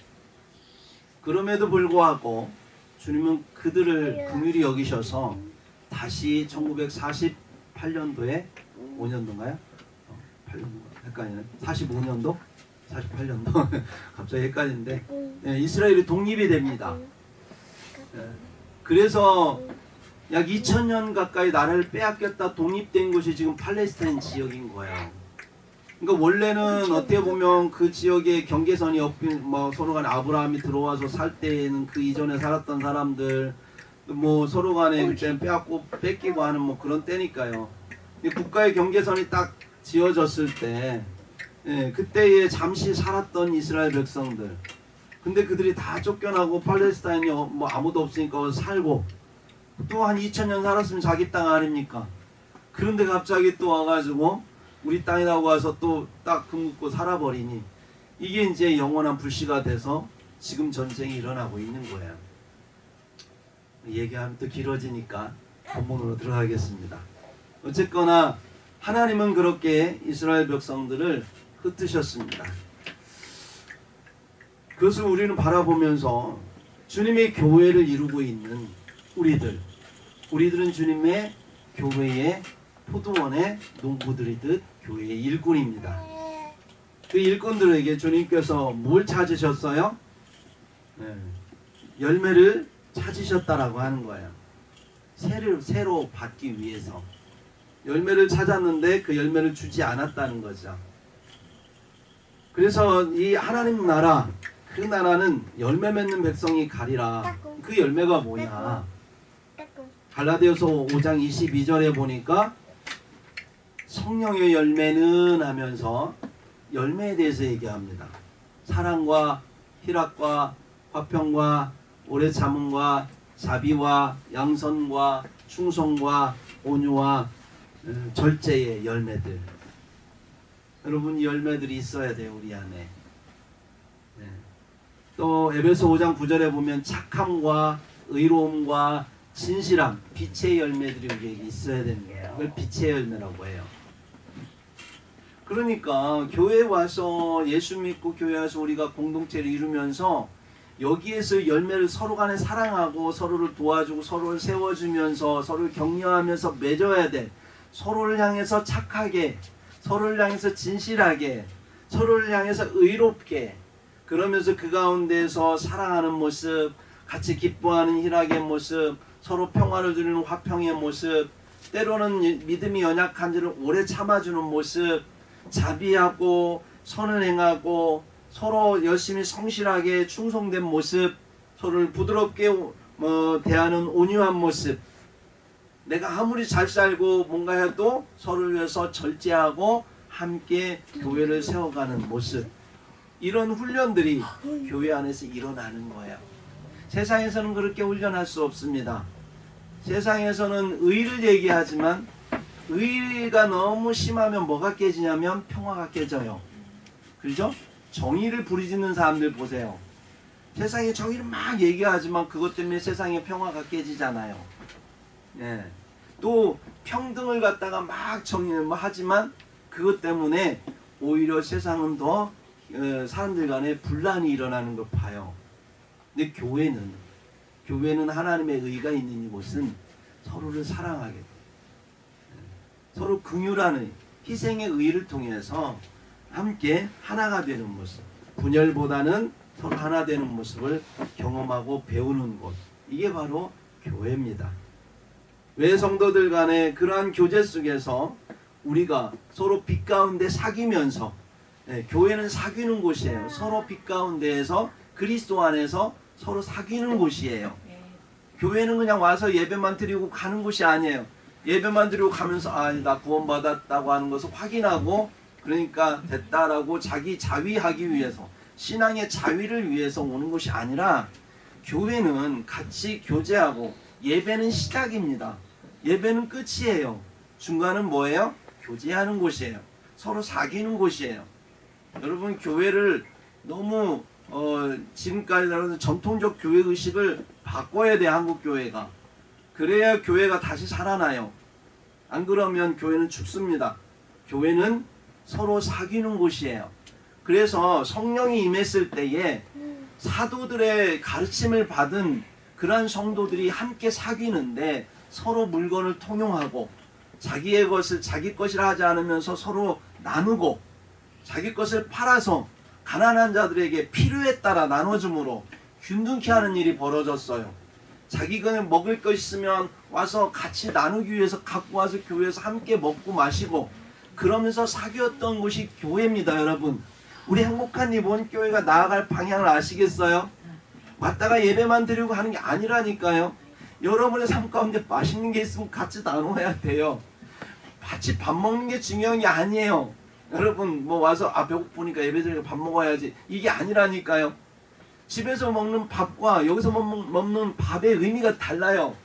그럼에도 불구하고 주님은 그들을 긍휼히 여기셔서 다시 1948년도에 5년도인가요? 8년도 헷갈리네. 45년도? 48년도 갑자기 헷갈리는데 이스라엘이 독립이 됩니다. 그래서 약 2000년 가까이 나라를 빼앗겼다 독립된 곳이 지금 팔레스타인 지역인 거예요. 그러니까 원래는 어떻게 보면 그 지역에 경계선이 서로 간에 아브라함이 들어와서 살 때에는 그 이전에 살았던 사람들 서로 간에 일단 빼앗고 뺏기고 하는 그런 때니까요. 국가의 경계선이 딱 지어졌을 때 그때에 잠시 살았던 이스라엘 백성들, 근데 그들이 다 쫓겨나고 팔레스타인이 아무도 없으니까 살고 또 한 2000년 살았으면 자기 땅 아닙니까? 그런데 갑자기 또 와가지고 우리 땅이라고 와서 또 딱 금묻고 살아버리니 이게 이제 영원한 불씨가 돼서 지금 전쟁이 일어나고 있는 거예요. 얘기하면 또 길어지니까 본문으로 들어가겠습니다. 어쨌거나 하나님은 그렇게 이스라엘 백성들을 흩으셨습니다. 그것을 우리는 바라보면서 주님의 교회를 이루고 있는 우리들은 주님의 교회의 포도원의 농부들이듯 교회의 일꾼입니다. 그 일꾼들에게 주님께서 뭘 찾으셨어요? 열매를 찾으셨다라고 하는 거예요. 새로 받기 위해서 열매를 찾았는데 그 열매를 주지 않았다는 거죠. 그래서 이 하나님 나라, 그 나라는 열매 맺는 백성이 가리라. 그 열매가 뭐냐? 갈라디아서 5장 22절에 보니까 성령의 열매는 하면서 열매에 대해서 얘기합니다. 사랑과 희락과 화평과 오래 참음과 자비와 양선과 충성과 온유와 절제의 열매들. 여러분, 이 열매들이 있어야 돼요, 우리 안에. 네. 또 에베소 5장 9절에 보면 착함과 의로움과 진실함, 빛의 열매들이 우리에게 있어야 되는 거예요. 그걸 빛의 열매라고 해요. 그러니까 교회에 와서 예수 믿고 교회에 와서 우리가 공동체를 이루면서 여기에서 열매를 서로 간에 사랑하고 서로를 도와주고 서로를 세워주면서 서로를 격려하면서 맺어야 돼. 서로를 향해서 착하게, 서로를 향해서 진실하게, 서로를 향해서 의롭게, 그러면서 그 가운데서 사랑하는 모습, 같이 기뻐하는 희락의 모습, 서로 평화를 주는 화평의 모습, 때로는 믿음이 연약한 자를 오래 참아주는 모습, 자비하고 선을 행하고 서로 열심히 성실하게 충성된 모습, 서로를 부드럽게 대하는 온유한 모습, 내가 아무리 잘 살고 뭔가 해도 서로를 위해서 절제하고 함께 교회를 세워가는 모습, 이런 훈련들이 교회 안에서 일어나는 거예요. 세상에서는 그렇게 훈련할 수 없습니다. 세상에서는 의를 얘기하지만 의가 너무 심하면 뭐가 깨지냐면 평화가 깨져요. 그죠? 정의를 부리짖는 사람들 보세요. 세상에 정의를 막 얘기하지만 그것 때문에 세상에 평화가 깨지잖아요. 예. 또 평등을 갖다가 막 정의를 하지만 그것 때문에 오히려 세상은 더 사람들 간에 분란이 일어나는 걸 봐요. 근데 교회는 하나님의 의가 있는 이곳은 서로를 사랑하게 돼요. 서로 긍휼하는 희생의 의를 통해서 함께 하나가 되는 모습, 분열보다는 서로 하나 되는 모습을 경험하고 배우는 곳, 이게 바로 교회입니다. 왜 성도들 간의 그러한 교제 속에서 우리가 서로 빛 가운데 사귀면서, 교회는 사귀는 곳이에요. 서로 빛 가운데에서 그리스도 안에서 서로 사귀는 곳이에요. 교회는 그냥 와서 예배만 드리고 가는 곳이 아니에요. 예배만 드리고 가면서 나 구원받았다고 하는 것을 확인하고, 그러니까 됐다라고 자기 자위하기 위해서, 신앙의 자위를 위해서 오는 것이 아니라, 교회는 같이 교제하고, 예배는 시작입니다. 예배는 끝이에요. 중간은 뭐예요? 교제하는 곳이에요. 서로 사귀는 곳이에요. 여러분, 교회를 너무 지금까지 전통적 교회 의식을 바꿔야 돼, 한국 교회가. 그래야 교회가 다시 살아나요. 안 그러면 교회는 죽습니다. 교회는 서로 사귀는 곳이에요. 그래서 성령이 임했을 때에 사도들의 가르침을 받은 그러한 성도들이 함께 사귀는데 서로 물건을 통용하고 자기의 것을 자기 것이라 하지 않으면서 서로 나누고 자기 것을 팔아서 가난한 자들에게 필요에 따라 나눠줌으로 균등케 하는 일이 벌어졌어요. 자기가 먹을 것 있으면 와서 같이 나누기 위해서 갖고 와서 교회에서 함께 먹고 마시고 그러면서 사귀었던 곳이 교회입니다. 여러분, 우리 행복한 이번 교회가 나아갈 방향을 아시겠어요? 왔다가 예배만 드리고 하는 게 아니라니까요. 여러분의 삶 가운데 맛있는 게 있으면 같이 나눠야 돼요. 같이 밥 먹는 게 중요한 게 아니에요. 여러분 뭐 와서 배고프니까 예배 드리고 밥 먹어야지, 이게 아니라니까요. 집에서 먹는 밥과 여기서 먹는 밥의 의미가 달라요.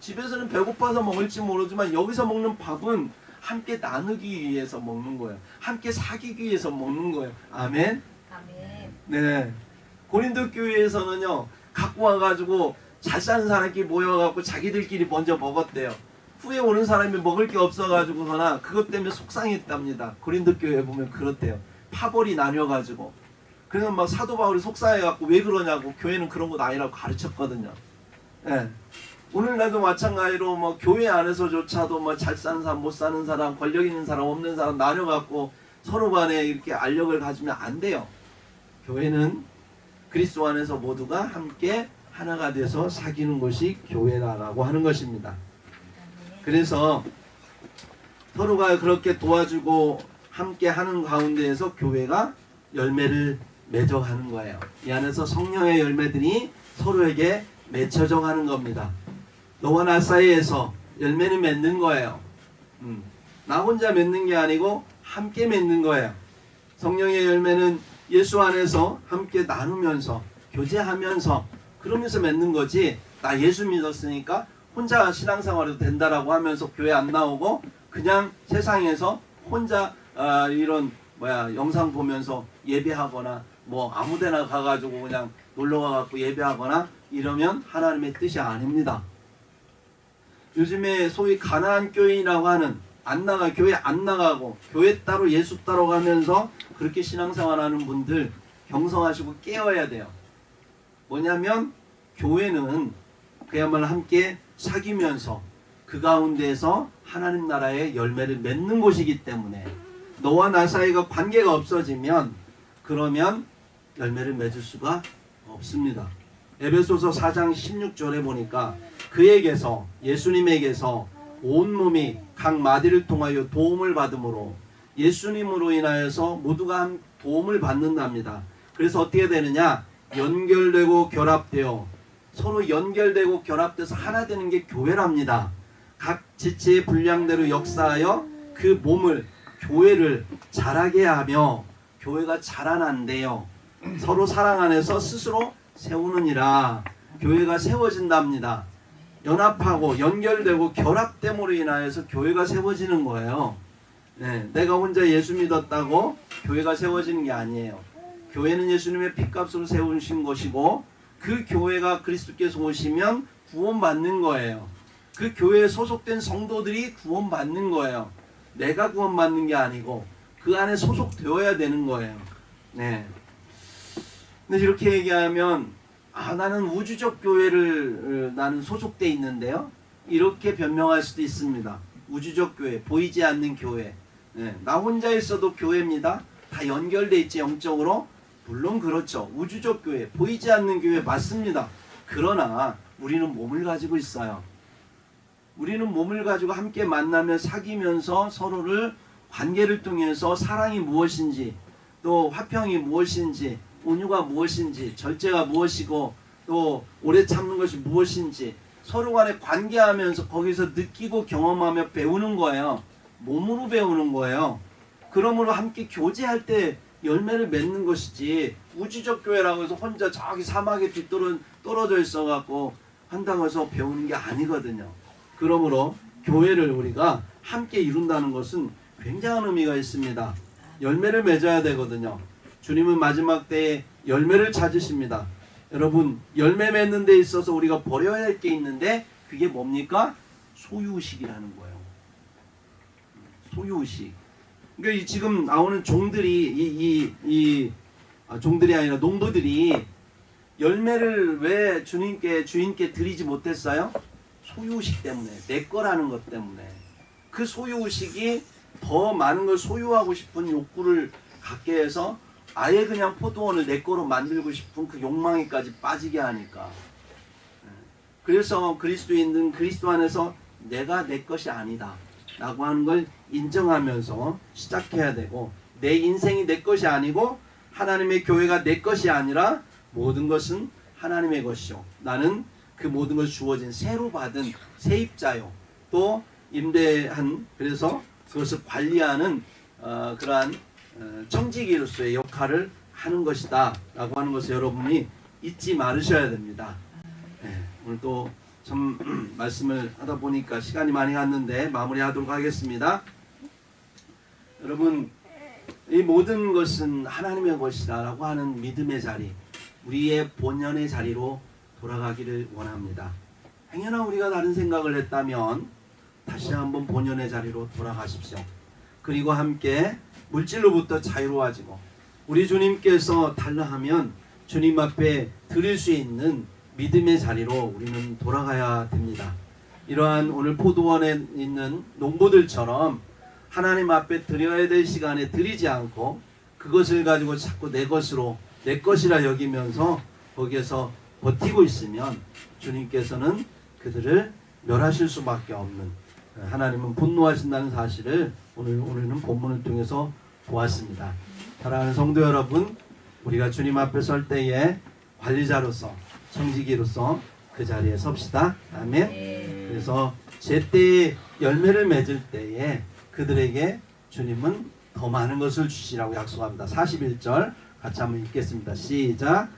집에서는 배고파서 먹을지 모르지만 여기서 먹는 밥은 함께 나누기 위해서 먹는 거예요. 함께 사귀기 위해서 먹는 거예요. 아멘? 아멘. 네. 고린도 교회에서는요, 갖고 와가지고 잘 사는 사람끼리 모여갖고 자기들끼리 먼저 먹었대요. 후에 오는 사람이 먹을 게 없어가지고서나 그것 때문에 속상했답니다. 고린도 교회에 보면 그렇대요. 파벌이 나뉘어가지고. 그래서 막 사도 바울이 속상해갖고 왜 그러냐고, 교회는 그런 것 아니라고 가르쳤거든요. 네. 오늘날도 마찬가지로 뭐 교회 안에서조차도 뭐 잘 사는 사람, 못 사는 사람, 권력 있는 사람, 없는 사람 나뉘어갖고 서로 간에 이렇게 알력을 가지면 안 돼요. 교회는 그리스도 안에서 모두가 함께 하나가 돼서 사귀는 것이 교회라고 하는 것입니다. 그래서 서로가 그렇게 도와주고 함께 하는 가운데에서 교회가 열매를 맺어가는 거예요. 이 안에서 성령의 열매들이 서로에게 맺혀져 가는 겁니다. 너와 나 사이에서 열매는 맺는 거예요. 나 혼자 맺는 게 아니고 함께 맺는 거예요. 성령의 열매는 예수 안에서 함께 나누면서 교제하면서 그러면서 맺는 거지, 나 예수 믿었으니까 혼자 신앙생활해도 된다라고 하면서 교회 안 나오고 그냥 세상에서 혼자 이런 영상 보면서 예배하거나 뭐 아무데나 가가지고 그냥 놀러 가갖고 예배하거나 이러면 하나님의 뜻이 아닙니다. 요즘에 소위 가나안 교인이라고 하는 교회 안 나가고 교회 따로 예수 따로 가면서 그렇게 신앙생활하는 분들 경성하시고 깨어야 돼요. 뭐냐면 교회는 그야말로 함께 사귀면서 그 가운데에서 하나님 나라의 열매를 맺는 곳이기 때문에 너와 나 사이가 관계가 없어지면 그러면 열매를 맺을 수가 없습니다. 에베소서 4장 16절에 보니까 그에게서 예수님에게서 온몸이 각 마디를 통하여 도움을 받음으로 예수님으로 인하여서 모두가 도움을 받는답니다. 그래서 어떻게 되느냐? 연결되고 결합되어 서로 연결되고 결합돼서 하나 되는 게 교회랍니다. 각 지체의 분량대로 역사하여 그 몸을 교회를 자라게 하며 교회가 자라난대요. 서로 사랑 안에서 스스로 세우느니라. 교회가 세워진답니다. 연합하고 연결되고 결합됨으로 인하여서 교회가 세워지는 거예요. 네, 내가 혼자 예수 믿었다고 교회가 세워지는 게 아니에요. 교회는 예수님의 피값으로 세우신 것이고 그 교회가 그리스도께서 오시면 구원받는 거예요. 그 교회에 소속된 성도들이 구원받는 거예요. 내가 구원받는 게 아니고 그 안에 소속되어야 되는 거예요. 네. 근데 이렇게 얘기하면 나는 우주적 교회를 나는 소속돼 있는데요. 이렇게 변명할 수도 있습니다. 우주적 교회, 보이지 않는 교회. 네. 나 혼자 있어도 교회입니다. 다 연결돼 있지 영적으로. 물론 그렇죠. 우주적 교회, 보이지 않는 교회 맞습니다. 그러나 우리는 몸을 가지고 있어요. 우리는 몸을 가지고 함께 만나며 사귀면서 서로를 관계를 통해서 사랑이 무엇인지 또 화평이 무엇인지 온유가 무엇인지 절제가 무엇이고 또 오래 참는 것이 무엇인지 서로 간에 관계하면서 거기서 느끼고 경험하며 배우는 거예요. 몸으로 배우는 거예요. 그러므로 함께 교제할 때 열매를 맺는 것이지 우주적 교회라고 해서 혼자 저기 사막에 떨어져 있어갖고 한다고 해서 배우는 게 아니거든요. 그러므로 교회를 우리가 함께 이룬다는 것은 굉장한 의미가 있습니다. 열매를 맺어야 되거든요. 주님은 마지막 때에 열매를 찾으십니다. 여러분 열매 맺는 데 있어서 우리가 버려야 할 게 있는데 그게 뭡니까? 소유의식이라는 거예요. 소유의식. 그러니까 지금 나오는 종들이 종들이 아니라 농부들이 열매를 왜 주인께 드리지 못했어요? 소유의식 때문에, 내 거라는 것 때문에. 그 소유의식이 더 많은 걸 소유하고 싶은 욕구를 갖게 해서 아예 그냥 포도원을 내 거로 만들고 싶은 그 욕망에까지 빠지게 하니까. 그래서 그리스도인은 그리스도 안에서 내가 내 것이 아니다 라고 하는 걸 인정하면서 시작해야 되고, 내 인생이 내 것이 아니고 하나님의 교회가 내 것이 아니라 모든 것은 하나님의 것이요, 나는 그 모든 것을 주어진 새로 받은 세입자요, 또 임대한, 그래서 그것을 관리하는 그러한 청지기로서의 역할을 하는 것이다 라고 하는 것을 여러분이 잊지 말으셔야 됩니다. 오늘 또 참 말씀을 하다 보니까 시간이 많이 갔는데 마무리하도록 하겠습니다. 여러분, 이 모든 것은 하나님의 것이다 라고 하는 믿음의 자리, 우리의 본연의 자리로 돌아가기를 원합니다. 행여나 우리가 다른 생각을 했다면 다시 한번 본연의 자리로 돌아가십시오. 그리고 함께 물질로부터 자유로워지고 우리 주님께서 달라 하면 주님 앞에 드릴 수 있는 믿음의 자리로 우리는 돌아가야 됩니다. 이러한 오늘 포도원에 있는 농부들처럼 하나님 앞에 드려야 될 시간에 드리지 않고 그것을 가지고 자꾸 내 것으로, 내 것이라 여기면서 거기에서 버티고 있으면 주님께서는 그들을 멸하실 수밖에 없는, 하나님은 분노하신다는 사실을 우리는 본문을 통해서 보았습니다. 사랑하는 성도 여러분, 우리가 주님 앞에 설 때에 관리자로서, 청지기로서 그 자리에 섭시다. 아멘. 그래서 제때에 열매를 맺을 때에 그들에게 주님은 더 많은 것을 주시라고 약속합니다. 41절 같이 한번 읽겠습니다. 시작.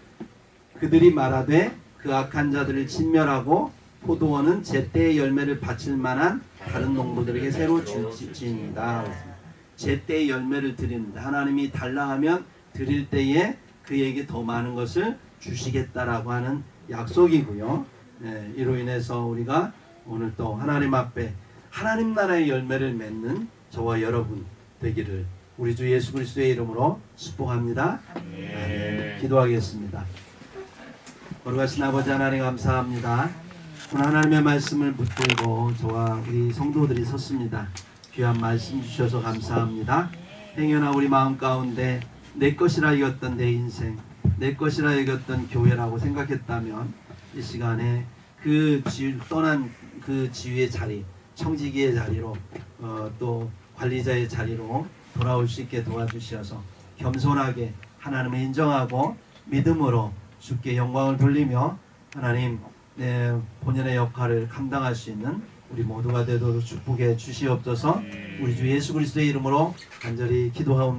그들이 말하되 그 악한 자들을 진멸하고 포도원은 제때의 열매를 바칠 만한 다른 농부들에게 새로 줄지니이다. 제때의 열매를 드립니다. 하나님이 달라 하면 드릴 때에 그에게 더 많은 것을 주시겠다라고 하는 약속이고요. 네, 이로 인해서 우리가 오늘 또 하나님 앞에 하나님 나라의 열매를 맺는 저와 여러분 되기를 우리 주 예수 그리스도의 이름으로 축복합니다. 아멘. 기도하겠습니다. 거룩하신 아버지 하나님 감사합니다. 오늘 하나님의 말씀을 붙들고 저와 우리 성도들이 섰습니다. 귀한 말씀 주셔서 감사합니다. 행여나 우리 마음 가운데 내 것이라 여겼던 내 인생, 내 것이라 여겼던 교회라고 생각했다면 이 시간에 그 떠난 그 지위의 자리, 청지기의 자리로 또 관리자의 자리로 돌아올 수 있게 도와주셔서 겸손하게 하나님을 인정하고 믿음으로 주께 영광을 돌리며 하나님 본연의 역할을 감당할 수 있는 우리 모두가 되도록 축복해 주시옵소서. 우리 주 예수 그리스도의 이름으로 간절히 기도하옵니다.